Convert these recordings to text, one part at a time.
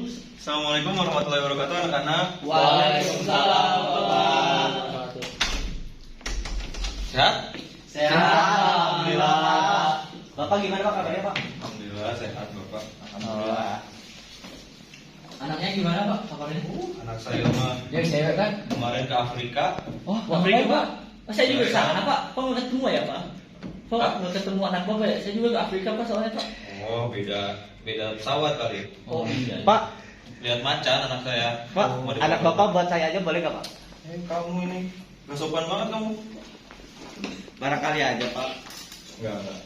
Assalamualaikum warahmatullahi wabarakatuh anak-anak. Waalaikumsalam warahmatullahi wabarakatuh. Sehat? Sehat, alhamdulillah. Bapak gimana Pak kabarnya Pak? Alhamdulillah sehat Bapak. Alhamdulillah. Anaknya gimana Pak kabarnya? Anak saya mah Yang cewek kan? kemarin ke Afrika. Oh, Afrika Pak. Oh, saya juga ke sana Pak. Pak nggak ketemu ya Pak? Pak nggak ketemu anak Bapak ya? Saya juga ke Afrika Pak soalnya Pak. Oh beda pesawat kali. Oh iya. Pak, Lihat macan anak saya. Pak, Mau anak dibawa. bapak buat saya aja boleh nggak Pak? Kamu ini nggak sopan banget kamu. Barangkali aja Pak. Enggak.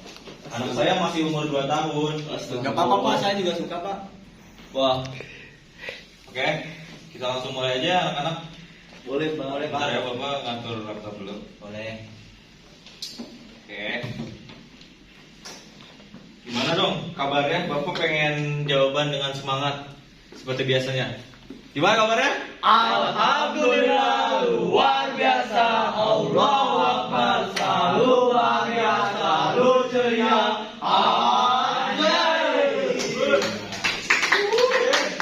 Anak saya masih umur 2 tahun. Nggak apa-apa Pak, saya juga suka Pak. Wah. Oke, kita langsung mulai aja anak-anak. Boleh Pak. Boleh Pak. Bentar ya Bapak ngatur laptop dulu. Boleh. Oke. Gimana dong kabarnya? Bapak pengen jawaban dengan semangat seperti biasanya. Gimana kabarnya? Alhamdulillah luar biasa. Allahu Akbar. Selalu bahagia, selalu ceria.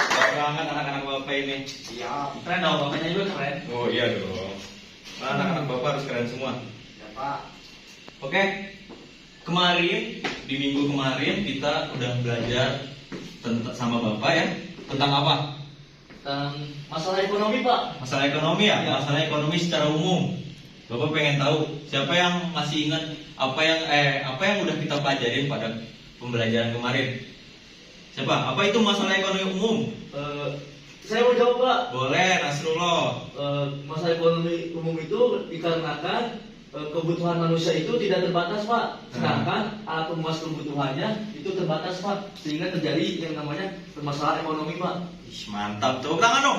Keren banget anak-anak Bapak ini. Siap. Keren dong, bapaknya juga keren. Oh iya dong. Nah, anak-anak Bapak harus keren semua. Ya Pak. Oke. Kemarin di minggu kemarin kita udah belajar tentang sama Bapak ya. Tentang apa? Masalah ekonomi Pak. Masalah ekonomi ya? Ya. Masalah ekonomi secara umum. Bapak pengen tahu siapa yang masih ingat apa yang udah kita pelajarin pada pembelajaran kemarin? Siapa? Apa itu masalah ekonomi umum? Saya mau jawab Pak. Boleh, Nasrullah. Masalah ekonomi umum itu dikarenakan kebutuhan manusia itu tidak terbatas Pak. Sedangkan alat pemuas kebutuhannya itu terbatas Pak. Sehingga terjadi yang namanya permasalahan ekonomi Pak. Ih, mantap, tepuk tangan dong.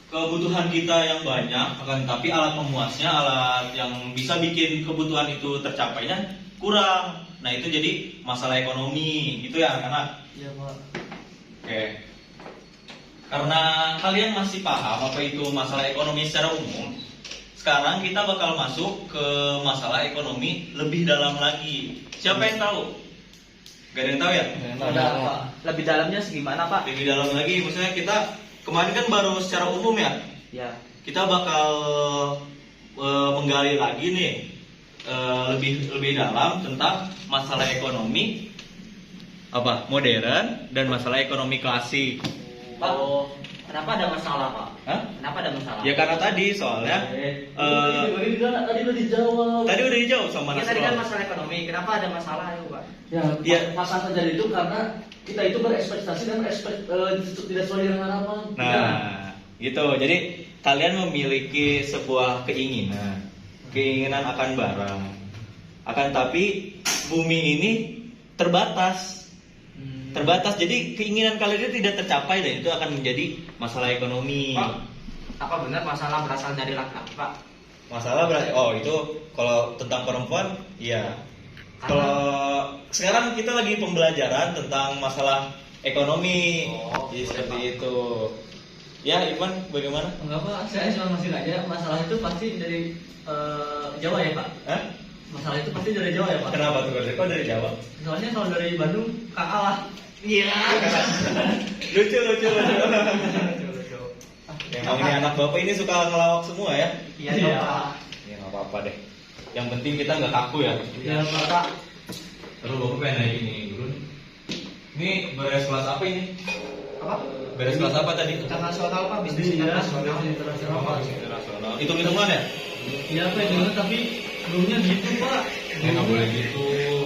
Kebutuhan kita yang banyak, akan tapi alat pemuasnya, alat yang bisa bikin kebutuhan itu tercapainya kurang. Nah itu jadi masalah ekonomi, gitu ya anak-anak. Iya Pak. Oke. Karena kalian masih paham apa itu masalah ekonomi secara umum, sekarang kita bakal masuk ke masalah ekonomi lebih dalam lagi. Siapa yang tahu? Gak ada yang tahu ya? Udah Pak. Lebih dalamnya segimana Pak? Lebih dalam lagi, maksudnya kita kemarin kan baru secara umum ya. Ya. Kita bakal menggali lagi nih lebih dalam tentang masalah ekonomi apa modern dan masalah ekonomi klasik. Pak, kenapa ada masalah Pak? Hah? Kenapa ada masalah? Ya karena tadi soalnya Tadi udah dijawab. tadi udah dijawab sama Ya, tadi kan Nasrullah. masalah ekonomi. Kenapa ada masalah ya Pak? Ya, Iya. masalah terjadi itu karena kita itu berekspektasi dan tidak sesuai dengan harapan. Nah, gitu. Jadi kalian memiliki sebuah keinginan akan barang. Akan tapi bumi ini terbatas. Terbatas. Jadi keinginan kalian itu tidak tercapai dan itu akan menjadi masalah ekonomi. Pak, apa benar masalah berasal dari laki-laki Pak? Masalah berarti itu kalau tentang perempuan, iya. Kalau sekarang kita lagi pembelajaran tentang masalah ekonomi. Oh, Jadi boleh, seperti Pak. itu. Ya, Ivan bagaimana? Enggak Pak, saya cuma masih aja masalah itu pasti dari Jawa ya Pak. Hah? Masalah itu pasti dari Jawa ya Pak. Kenapa tuh? Kok dari Jawa? Soalnya kalau dari Bandung kakak lah. Iya. lucu. Emang ini anak bapak ini suka ngelawak semua ya? Iya. Ya nggak apa-apa deh. Yang penting kita nggak kaku ya. Iya Pak. Terus bapak pengen nanya ini dulu. Ini beres kelas apa ini? Apa? Beres kelas apa tadi? Internasional Pak, bisnis internasional. Internasional Pak. Internasional. Hitung-hitungan ya? Iya Pak, dengar tapi gurunya gitu Pak. Ya nggak boleh gitu.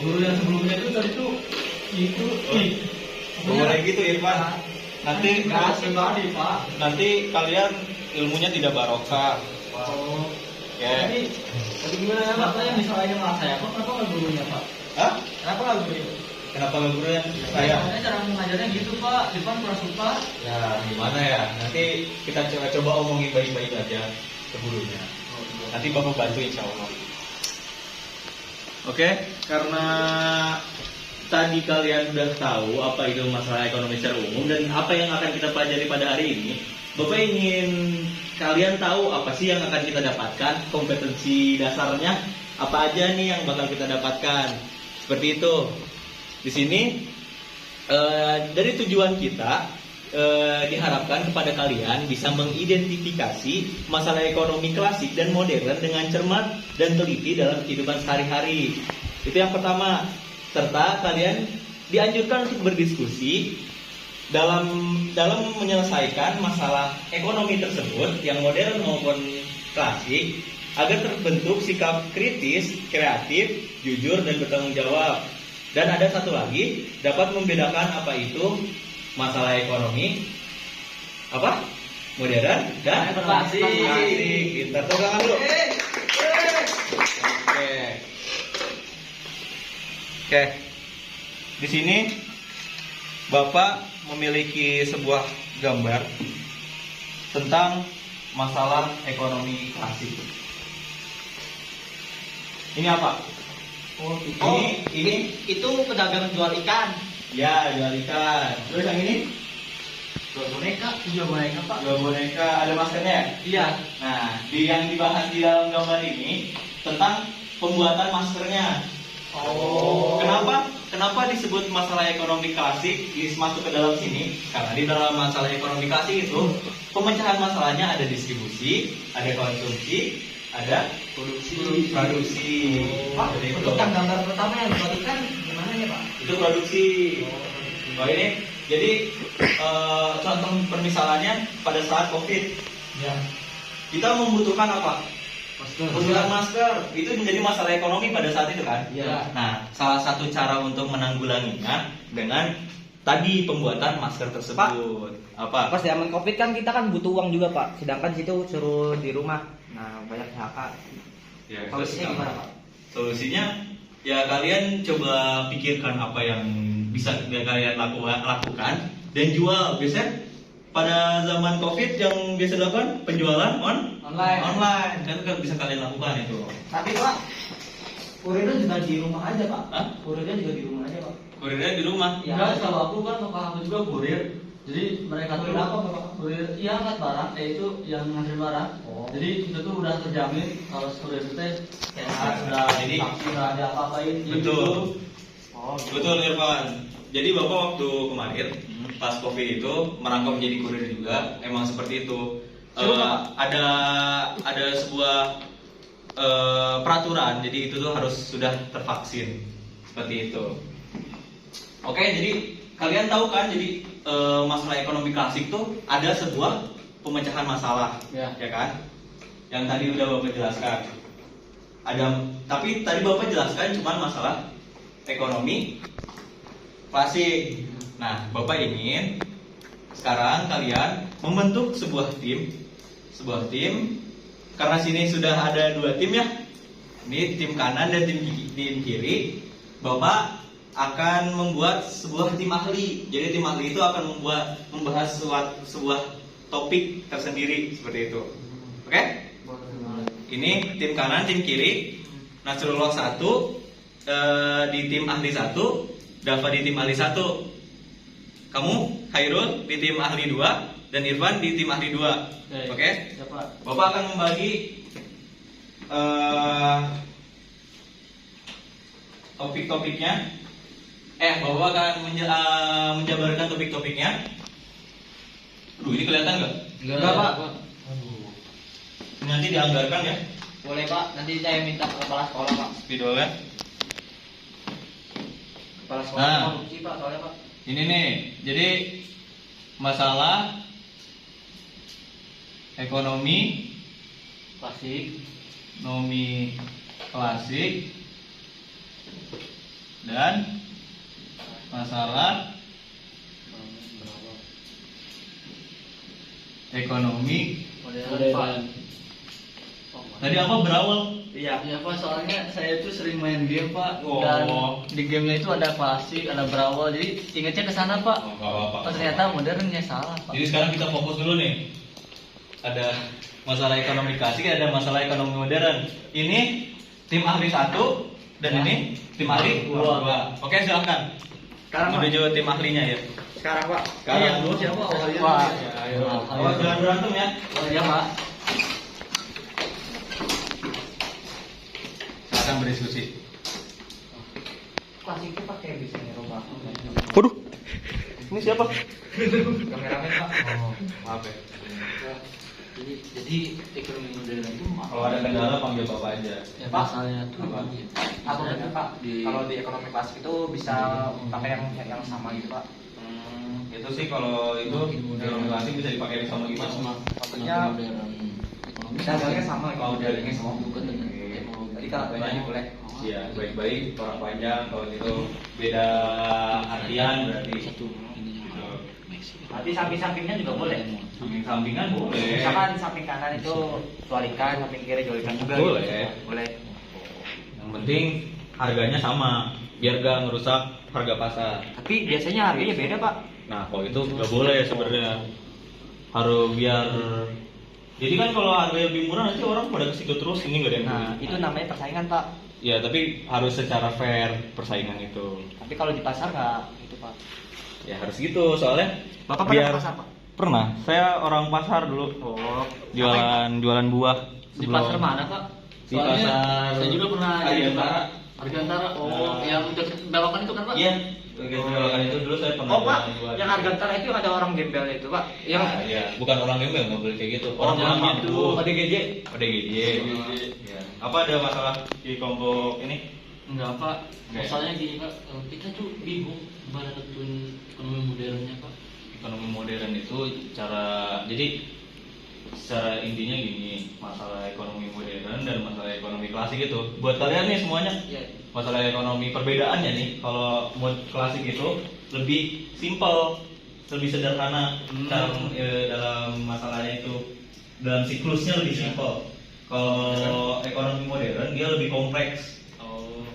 Guru yang sebelumnya itu tadi tuh itu Nggak boleh gitu Irfan. Nanti pribadi Pak. nanti kalian ilmunya tidak barokah. Oh. Ya. Tapi gimana ya Pak? Yang disalahin malah saya Pak, kenapa nggak gurunya Pak? Hah? Kenapa nggak gurunya? Kenapa nggak guru yang saya? Soalnya cara mengajarnya gitu Pak, Irfan kurang suka. Ya gimana ya? Nanti kita coba omongin baik-baik aja ke gurunya. Nanti bapak bantu insya Allah. Oke, karena tadi kalian udah tahu apa itu masalah ekonomi secara umum dan apa yang akan kita pelajari pada hari ini, Bapak ingin kalian tahu apa sih yang akan kita dapatkan, kompetensi dasarnya apa aja nih yang bakal kita dapatkan. Seperti itu. Di sini dari tujuan kita diharapkan kepada kalian bisa mengidentifikasi masalah ekonomi klasik dan modern dengan cermat dan teliti dalam kehidupan sehari-hari. Itu yang pertama. Serta kalian dianjurkan untuk berdiskusi dalam menyelesaikan masalah ekonomi tersebut yang modern maupun klasik agar terbentuk sikap kritis, kreatif, jujur dan bertanggung jawab. Dan ada satu lagi, dapat membedakan apa itu masalah ekonomi, apa? Modern dan klasik. Pintar, tepuk tangan dulu. Oke. Di sini Bapak memiliki sebuah gambar tentang masalah ekonomi klasik. Ini apa? Ini itu pedagang jual ikan. ya, jual ikan. Terus yang ini Jual boneka. Pak. jual boneka, ada maskernya. Iya. Nah, yang dibahas di dalam gambar ini tentang pembuatan maskernya. Kenapa disebut masalah ekonomi klasik masuk ke dalam sini? Karena di dalam masalah ekonomi klasik itu pemecahan masalahnya ada distribusi, ada konsumsi, ada produksi. Pak, Jadi itu. untuk yang gambar pertama yang jual ikan gimana ya Pak? Itu produksi. Oh ini, jadi contoh permisalannya pada saat COVID, Ya. kita membutuhkan apa? Masker. Membutuhkan masker. Itu menjadi masalah ekonomi pada saat itu kan? Iya. Nah, salah satu cara untuk menanggulanginya dengan tadi pembuatan masker tersebut. Apa? Pas zaman Covid kan kita kan butuh uang juga Pak. Sedangkan situ suruh di rumah. Nah, banyak PHK. Ya, Solusinya gimana Pak? Solusinya ya kalian coba pikirkan apa yang bisa kalian lakukan dan jual. Biasanya pada zaman COVID yang biasa dilakukan penjualan online kan bisa kalian lakukan itu. Tapi Pak, kurirnya juga di rumah aja Pak. Hah? Kurirnya juga di rumah aja Pak. Kurirnya di rumah. Ya. Enggak, kalau aku kan aku juga kurir. Jadi mereka tuh Kurir apa, Bapak? kurir iya angkat barang, itu yang nganter barang. Oh. Jadi itu tuh udah terjamin kalau kurir itu teh sehat, sudah Jadi- vaksin, sudah ada apa-apain. Betul. Oh, Betul Irfan. Jadi Bapak waktu kemarin pas COVID itu merangkap menjadi kurir juga, emang seperti itu. Ada sebuah peraturan, jadi itu tuh harus sudah tervaksin seperti itu. Oke, jadi kalian tahu kan, jadi masalah ekonomi klasik tuh ada sebuah pemecahan masalah, Ya. ya kan? Yang tadi udah Bapak jelaskan. Tapi tadi Bapak jelaskan cuma masalah ekonomi klasik. Nah, Bapak ingin sekarang kalian membentuk sebuah tim karena sini sudah ada 2 tim ya. Ini tim kanan dan tim kiri. Bapak akan membuat sebuah tim ahli. Jadi tim ahli itu akan membahas sebuah topik tersendiri seperti itu. Oke? Ini tim kanan, tim kiri. Nasrullah 1 di tim ahli 1, Dava di tim ahli 1. Kamu, Khairul di tim ahli 2 dan Irfan di tim ahli 2. Oke? Siapa? Bapak akan membagi topik-topiknya. Bapak akan menjabarkan topik-topiknya. Aduh, ini kelihatan nggak? Enggak Pak. Nanti dianggarkan ya Boleh Pak, nanti saya minta ke kepala sekolah Pak. videonya. Kepala sekolah Nah. korupsi Pak, soalnya Pak. Ini nih, jadi masalah ekonomi klasik dan masalah ekonomi Modern. tadi apa berawal? Iya. Ya Pak, soalnya saya tuh sering main game Pak. Oh. Dan di gamenya itu ada klasik, ada berawal. Jadi ingetnya ke sana Pak. Oh, nggak apa-apa. Oh, ternyata modernnya salah Pak. Jadi sekarang kita fokus dulu nih. Ada masalah ekonomi klasik, ada masalah ekonomi modern. Ini tim ahli 1 dan Ya. ini tim ahli 2. Oke, silahkan. Sekarang Pak. Menuju tim ahlinya ya. Sekarang Pak. Sekarang. Iya, dulu siapa? Oh, iya. Wah. Ya, ayo. Awas jangan berantem ya. Oh, iya Pak. Silakan berdiskusi. Klasik itu pakai bisa ngerubah. Waduh. Ini siapa? Kameramen Pak. Oh, maaf ya. Jadi ekonomi modern itu Kalau ada kendala panggil bapak aja. ya Pak, masalahnya tuh apa? Aku dengar Pak, Di- kalau di ekonomi klasik itu bisa pakai yang sama gitu Pak. Itu sih kalau itu ekonomi klasik bisa dipakai sama gimana? Maksudnya bisa harganya sama gitu. Oh, Harganya sama. bukan dengan Jadi kalau banyak boleh. Iya, baik-baik orang panjang kalau itu beda artian berarti. satu Gitu. Nanti samping-sampingnya juga boleh. Samping-sampingan boleh. Misalkan samping kanan itu jualikan, samping kiri jualikan juga. Boleh. Gitu. Boleh. Yang penting harganya sama, biar gak ngerusak harga pasar. Tapi biasanya harganya beda Pak. Nah, kalau itu nggak boleh sebenarnya. Harus biar. Jadi kan kalau harganya lebih murah nanti orang pada ke situ terus, ini nggak ada yang beli. Nah, itu namanya persaingan Pak. Ya, tapi harus secara fair persaingan itu. Tapi kalau di pasar nggak itu Pak. Ya harus gitu, soalnya Bapak pernah ke pasar Pak? Pernah. Saya orang pasar dulu. Oh, Jualan buah. di Sebelum- pasar mana Pak? Di pasar saya juga pernah Argantara. Argantara. Oh, Nah. yang deket belokan itu kan Pak? Iya. Bagian belokan itu dulu saya pernah Oh Pak, jualan. yang Argantara itu ada orang gembel itu Pak. Yang Nah, iya, bukan orang gembel nggak boleh kayak gitu. Oh, jangan mampu. gitu. ODGJ. ODGJ. Iya. Apa ada masalah di kelompok ini? Enggak Pak. Enggak ya? Masalahnya gini Pak, kita tuh bingung gimana tentuin ekonomi modernnya Pak. Ekonomi modern itu jadi secara intinya gini, masalah ekonomi modern dan masalah ekonomi klasik itu buat kalian nih semuanya. Iya. Masalah ekonomi perbedaannya nih, kalau mod klasik itu lebih simpel, lebih sederhana dalam masalahnya itu, dalam siklusnya lebih simpel. Kalau ekonomi modern dia lebih kompleks.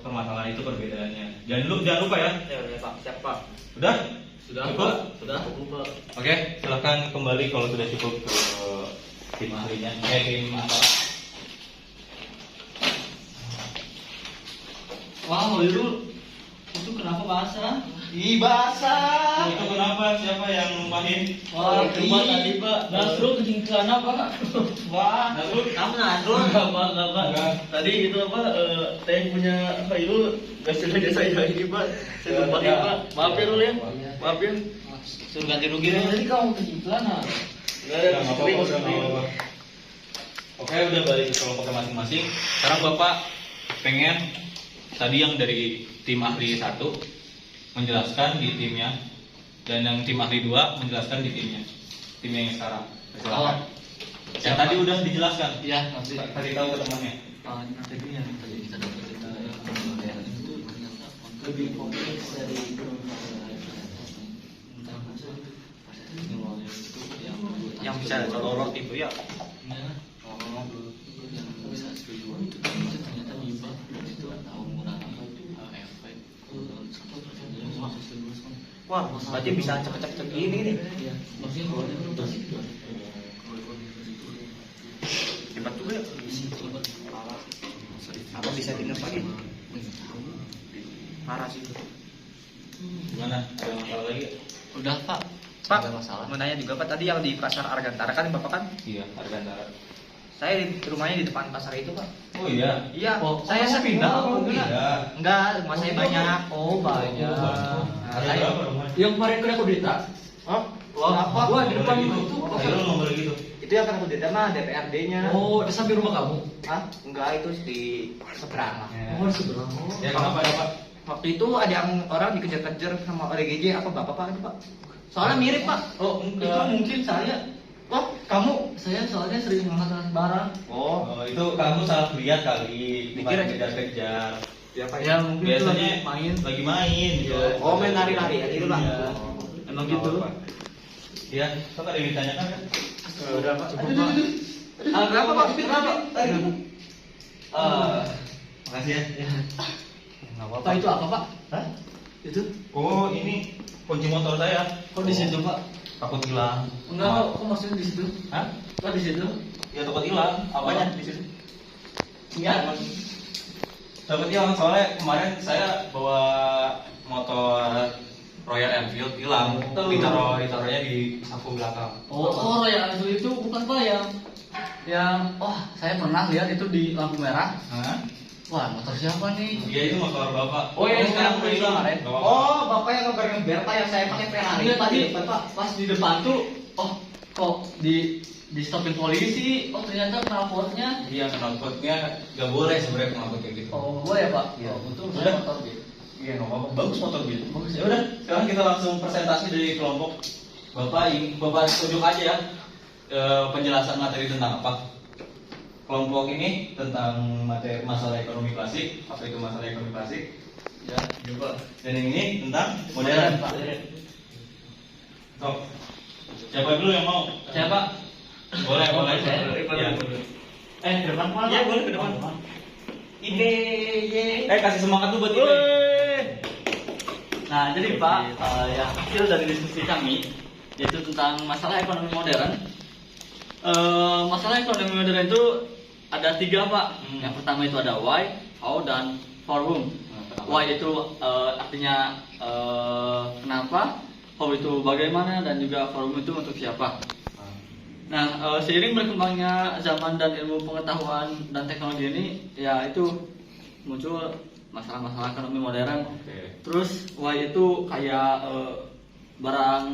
Permasalahan itu perbedaannya. Jangan lupa ya. Ya Pak, siap Pak. Udah? Sudah Cukup? Pak? Sudah cukup Pak. Oke, silahkan kembali kalau sudah cukup ke tim ahlinya. Tim apa? Wah, Hoirul, itu kenapa basah? Ih, basah. Itu kenapa? Siapa yang numpahin? Wah, coba tadi Pak, Nasrul ketinggalan apa Pak? Wah, Nasrul. Kamu Nasrul. Enggak Pak, enggak Pak. Enggak. Tadi itu apa, teh punya Hoirul, nggak sengaja saya ini Pak. Saya tumpahin Ya. Pak. Maaf ya Rul ya. Maaf ya. Suruh ganti rugi deh. Tadi kamu ketinggalan ah. Enggak ada, Udah, nggak apa-apa, udah, nggak apa-apa. Oke, udah balik ke kelompoknya masing-masing. Sekarang Bapak pengen tadi yang dari tim ahli 1 menjelaskan di timnya, dan yang tim ahli 2 menjelaskan di timnya. Timnya yang sekarang. Silakan. Yang tadi udah dijelaskan. Iya, nanti. Kasih tahu ke temannya. Tadi yang tadi kita dapat cerita modern itu ternyata lebih kompleks dari ekonomi modern. Yang bisa lorot itu ya. Yang bisa setuju itu ternyata riba itu atau murah apa itu efek 1% dari 100%. Wah, berarti bisa cepet-cepet gini nih. Iya, maksudnya kalau dia udah sih Hebat juga ya. Apa bisa dinner lagi? Parah sih. Gimana? Ada masalah lagi? udah Pak. Pak, Nggak masalah. mau nanya juga Pak, tadi yang di pasar Argantara kan Bapak kan? Iya, Argantara. Saya di rumahnya di depan pasar itu Pak. Oh iya. Iya, Oh, saya kamu pindah apa Oh, enggak? Iya. Enggak, rumah saya banyak. Oh, banyak. Nah, Ada saya- berapa rumah? Yang kemarin kena kudeta. Oh, Wah, apa? gua di depan Boleh itu. gitu. Ayo nggak boleh gitu. Itu yang kan kudeta mah DPRD-nya. Oh, di samping rumah kamu. Hah? Enggak, itu di seberang lah. Oh, di sebelah. Ya kenapa Pak? Waktu itu ada yang orang dikejar-kejar sama ODGJ apa Bapak Pak itu Pak? Soalnya mirip Pak. Oh, itu mungkin saya. Oh, kamu? Saya soalnya sering mengangkat barang. Oh, Oh, itu kamu salah lihat kali. Bukan Dikira- kejar-kejar. ya Pak. Ya, mungkin itu Biasanya lagi main. lagi main gitu. Iya. Oh, main lari-lari ya itu Pak. Iya. Emang gitu. Iya, Pak ada yang ditanyakan kan? Udah Pak. Cukup, Pak. Ah, kenapa Pak? Kenapa? Makasih ya. Enggak Pak itu apa Pak? Hah? Itu? Oh, ini kunci motor saya. Kok di situ Pak? Takut hilang. Enggak, kok maksudnya di situ? Hah? Kok di situ? Ya takut hilang. Apanya di situ? Enggak. Takut hilang soalnya kemarin saya bawa motor Royal Enfield hilang. Oh. Ditaruhnya di saku belakang. Oh, yang asli itu bukan Pak yang wah saya pernah lihat itu di lampu merah. Hah? Wah, motor siapa nih? Iya itu motor bapak. Oh, yang sekarang udah hilang, Ren. Gak apa-apa. Oh, bapak yang ngeber pak yang saya pakai Ferrari. Iya tadi Depan, pak. pas di depan tuh, oh kok di stopin polisi? Oh ternyata knalpotnya. Iya knalpotnya gak boleh sebenarnya knalpot kayak gitu. Oh boleh pak? Iya. Oh, untung Udah. saya motor gitu. Iya nggak apa-apa. Bagus motor gitu. Bagus. Ya udah, sekarang kita langsung presentasi dari kelompok. Bapak tunjuk aja ya penjelasan materi tentang apa. Kelompok ini tentang materi masalah ekonomi klasik. Apa itu masalah ekonomi klasik? Ya, coba. Dan yang ini tentang modern. Pak. Sok. Siapa dulu yang mau? Siapa? Boleh, boleh. Saya. Iya. Ke depan mana? Iya, boleh ke depan. Ide, Kasih semangat dulu buat Ibe. Nah, jadi Pak, yang hasil dari diskusi kami yaitu tentang masalah ekonomi modern. Masalah ekonomi modern itu ada 3 Pak. Yang pertama itu ada why, how, dan for whom. Why itu artinya kenapa, how itu bagaimana, dan juga for whom itu untuk siapa. Nah, seiring berkembangnya zaman dan ilmu pengetahuan dan teknologi ini, ya itu muncul masalah-masalah ekonomi modern. Oke. Terus why itu kayak barang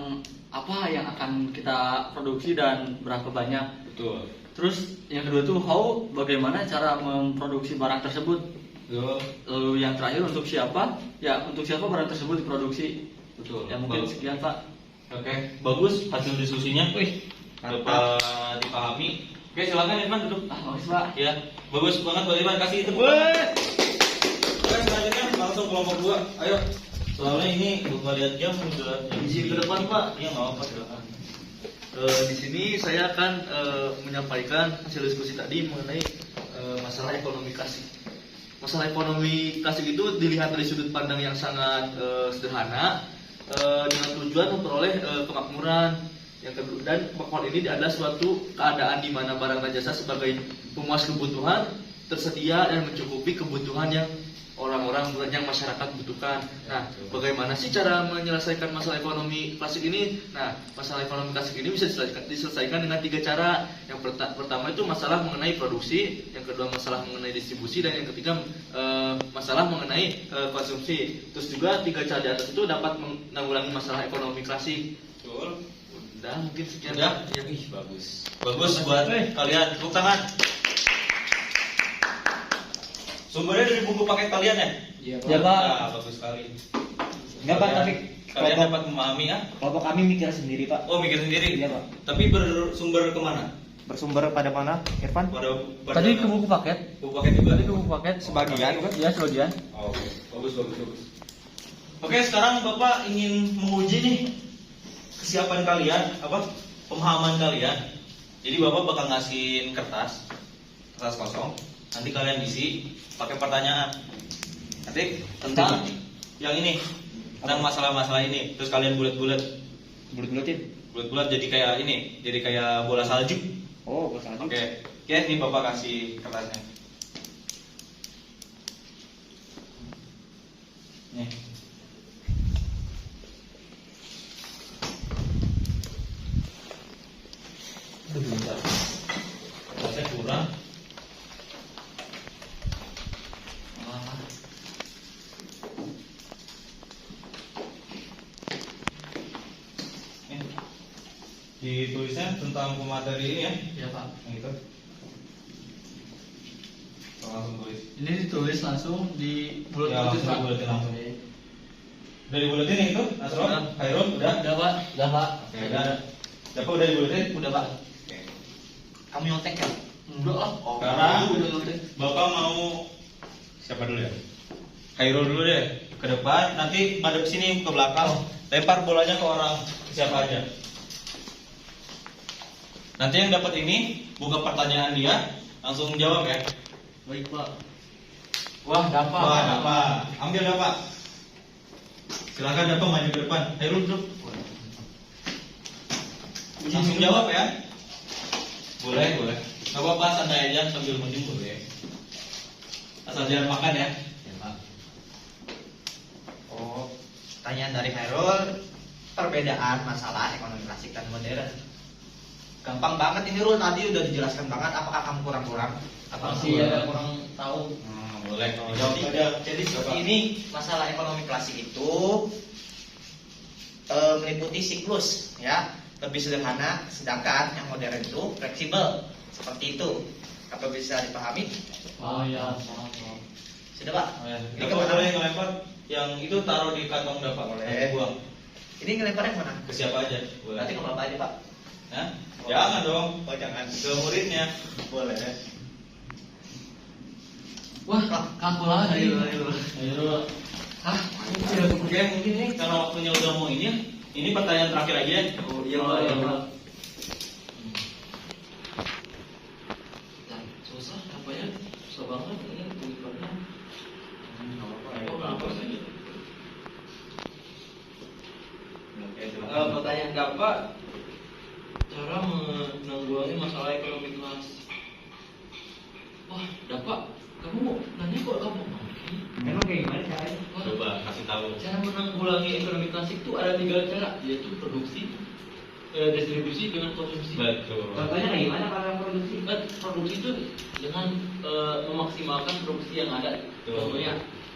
apa yang akan kita produksi dan berapa banyak. Betul. Terus yang kedua itu how, bagaimana cara memproduksi barang tersebut. Betul. Lalu yang terakhir untuk siapa? Ya untuk siapa barang tersebut diproduksi. Betul. Ya mungkin Bagus. sekian Pak. Oke, bagus hasil diskusinya. Wih, dapat dipahami. Oke, silakan Irfan duduk. Bagus Pak. Ya, bagus banget buat Irfan, kasih tepuk tangan. Oke, selanjutnya langsung kelompok 2. Ayo. Soalnya ini gua lihat jam udah jam Izin ke depan, Pak. Iya, enggak apa-apa, silakan. Di sini saya akan menyampaikan hasil diskusi tadi mengenai masalah ekonomi klasik. Masalah ekonomi klasik itu dilihat dari sudut pandang yang sangat sederhana dengan tujuan memperoleh kemakmuran. Yang kedua, dan kemakmuran ini adalah suatu keadaan di mana barang dan jasa sebagai pemuas kebutuhan tersedia dan mencukupi kebutuhan yang orang-orang yang masyarakat butuhkan. Nah, bagaimana sih cara menyelesaikan masalah ekonomi klasik ini? Nah, masalah ekonomi klasik ini bisa diselesaikan dengan 3 cara. Yang pertama itu masalah mengenai produksi, yang kedua masalah mengenai distribusi, dan yang ketiga masalah mengenai konsumsi. Terus juga 3 cara di atas itu dapat menanggulangi masalah ekonomi klasik. Betul. Udah, mungkin sekian. Udah? Ya. Ih, bagus. Bagus buat kalian. Tepuk tangan. Sumbernya dari buku paket kalian ya? Iya, Ya, Pak. Nah, bagus sekali. Enggak Pak, tapi Kalian kelompok, dapat memahami ya? kelompok kami mikir sendiri Pak. Oh, mikir sendiri? Iya, Pak. Tapi bersumber kemana? Bersumber pada mana, Irfan? Tadi ke buku paket. buku paket juga? Tadi ke buku paket. Sebagian, kan? Ya sebagian. Oh, oke. Bagus, bagus, bagus. Oke, sekarang Bapak ingin menguji nih kesiapan kalian, pemahaman kalian. Jadi Bapak bakal ngasihin kertas kosong. Nanti kalian isi pakai pertanyaan. Nanti tentang yang ini, tentang masalah-masalah ini. Terus kalian bulat-bulat jadi kayak ini, jadi kayak bola salju. Oh, bola salju. Oke, ini Bapak kasih kertasnya. Nih. Aduh, bentar. Kertasnya kurang. Nih. Ditulisnya tentang pemateri ini ya. Iya Pak. Yang itu. Langsung tulis. Ini ditulis langsung di bulat Ya, langsung dibulatin langsung. Udah dibulatin yang itu? Nasron? Khairul? Udah? Udah Pak. Udah Pak. Oke, udah. Siapa udah dibulatin? Udah Pak. Oke. Kamu nyontek ya? Enggak lah. Sekarang Udah. Bapak mau siapa dulu ya? Khairul dulu deh. Ke depan, nanti madep sini ke belakang. Lempar bolanya ke orang siapa aja. Nanti yang dapat ini buka pertanyaan dia, langsung jawab ya. Baik Pak. Wah dapat. Wah, dapat. Ambil dapat. Silakan dapat maju ke depan. Khairul duduk. Langsung jawab ya. Boleh, boleh. Gak apa-apa, santai aja sambil minum boleh. Asal jangan makan ya. Ya, Pak. Oh, pertanyaan dari Hairul, perbedaan masalah ekonomi klasik dan modern. Gampang banget ini Rul, tadi udah dijelaskan banget. Apakah kamu kurang-kurang? Apa Masih ada kurang tahu. Boleh. Jadi seperti ini, masalah ekonomi klasik itu meliputi siklus ya, lebih sederhana, sedangkan yang modern itu fleksibel seperti itu. Apa bisa dipahami? Oh iya. Sudah Pak? Oh, ya. Ini Bapak kemana? boleh ngelempar yang itu taruh di kantong Bapak. Boleh. Buang. Ini ngelemparnya kemana? Ke siapa aja? Boleh. Nanti ke Bapak aja Pak. Hah? Jangan dong. Oh jangan. Ke muridnya. Boleh. Wah, kaku lagi. Ayo. Hah? Ya mungkin nih karena waktunya udah mau ini ya. Ini pertanyaan terakhir aja ya. Oh iya Pak, iya Pak. Susah, apa ya? Susah banget ini tulisannya. Pertanyaan Bapak, cara menanggulangi masalah ekonomi kelas. Wah, Bapak, kamu nanya kok kamu? Emang kayak gimana caranya? Wah, Coba kasih tahu. cara menanggulangi ekonomi klasik itu ada 3 cara, yaitu produksi, distribusi dengan konsumsi. Betul. Contohnya kayak gimana kalau produksi? Kan produksi itu dengan memaksimalkan produksi yang ada. Betul. Contohnya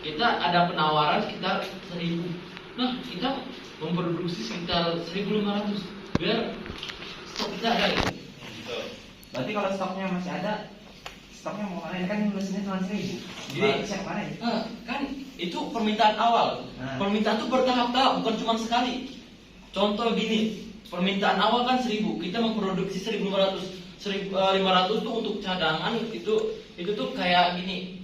kita ada penawaran sekitar 1.000. Nah, kita memproduksi sekitar 1.500 biar stok kita ada. Betul. Berarti kalau stoknya masih ada, stoknya mau mana? Ini kan mesinnya cuma 1.000. Jadi- Jadi siapa mana ya? Kan itu permintaan awal. Nah. Permintaan itu bertahap-tahap, bukan cuma sekali. Contoh gini, permintaan awal kan 1.000, kita memproduksi 1.500. 1.500 tuh untuk cadangan, itu tuh kayak gini.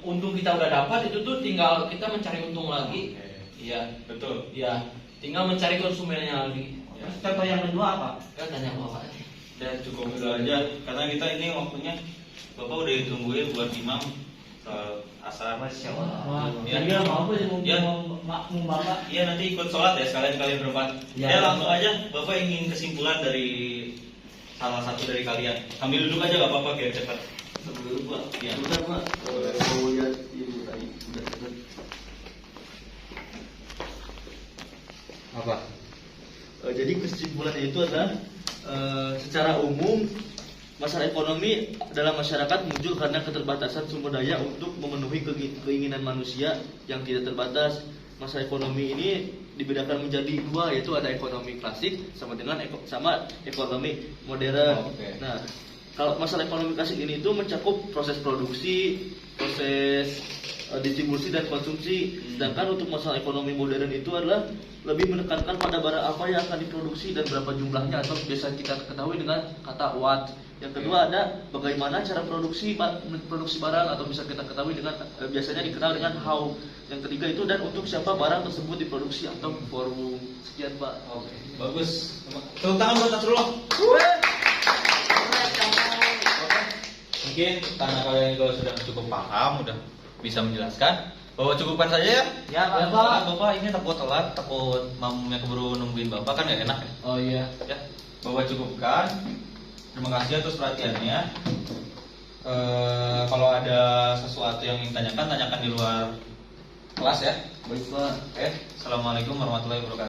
Untung kita udah dapat, itu tuh tinggal kita mencari untung lagi. Iya, Betul. iya. Tinggal mencari konsumennya lagi. Ya. Terus contoh yang kedua apa? Kan tanya bapak. Dan cukup itu aja karena kita ini waktunya Bapak udah ditungguin buat imam soal asar. Masya Allah. Ya. Jadi mau apa sih Ya. mau bapak? Iya nanti ikut sholat ya sekalian kalian berempat. Ya. Ya langsung aja Bapak ingin kesimpulan dari salah satu dari kalian. Sambil duduk aja gak apa-apa biar cepat. Sebelum Pak, Iya. bentar Pak. Mau lihat ini tadi udah cepet. Apa? Jadi kesimpulannya itu adalah secara umum masalah ekonomi dalam masyarakat muncul karena keterbatasan sumber daya untuk memenuhi keinginan manusia yang tidak terbatas. Masalah ekonomi ini dibedakan menjadi 2, yaitu ada ekonomi klasik sama dengan ekonomi modern. Oke. Nah, kalau masalah ekonomi klasik ini itu mencakup proses produksi, proses distribusi dan konsumsi. Sedangkan untuk masalah ekonomi modern itu adalah lebih menekankan pada barang apa yang akan diproduksi dan berapa jumlahnya, atau biasa kita ketahui dengan kata watt. Yang kedua ada bagaimana cara produksi barang, atau bisa kita ketahui dengan biasanya dikenal dengan how. Yang ketiga itu dan untuk siapa barang tersebut diproduksi atau forum. Sekian Pak. Oke. Bagus. Tepuk tangan buat Nasrullah. Mungkin karena kalian juga sudah cukup paham, udah bisa menjelaskan. Bapak cukupkan saja ya. Ya Pak. Bapak ini takut telat, takut mamanya keburu nungguin Bapak kan gak enak ya. Oh iya. Ya, Bapak cukupkan. Terima kasih atas perhatiannya. Kalau ada sesuatu yang ingin tanyakan di luar kelas ya. Baik Pak. Oke. Assalamualaikum warahmatullahi wabarakatuh.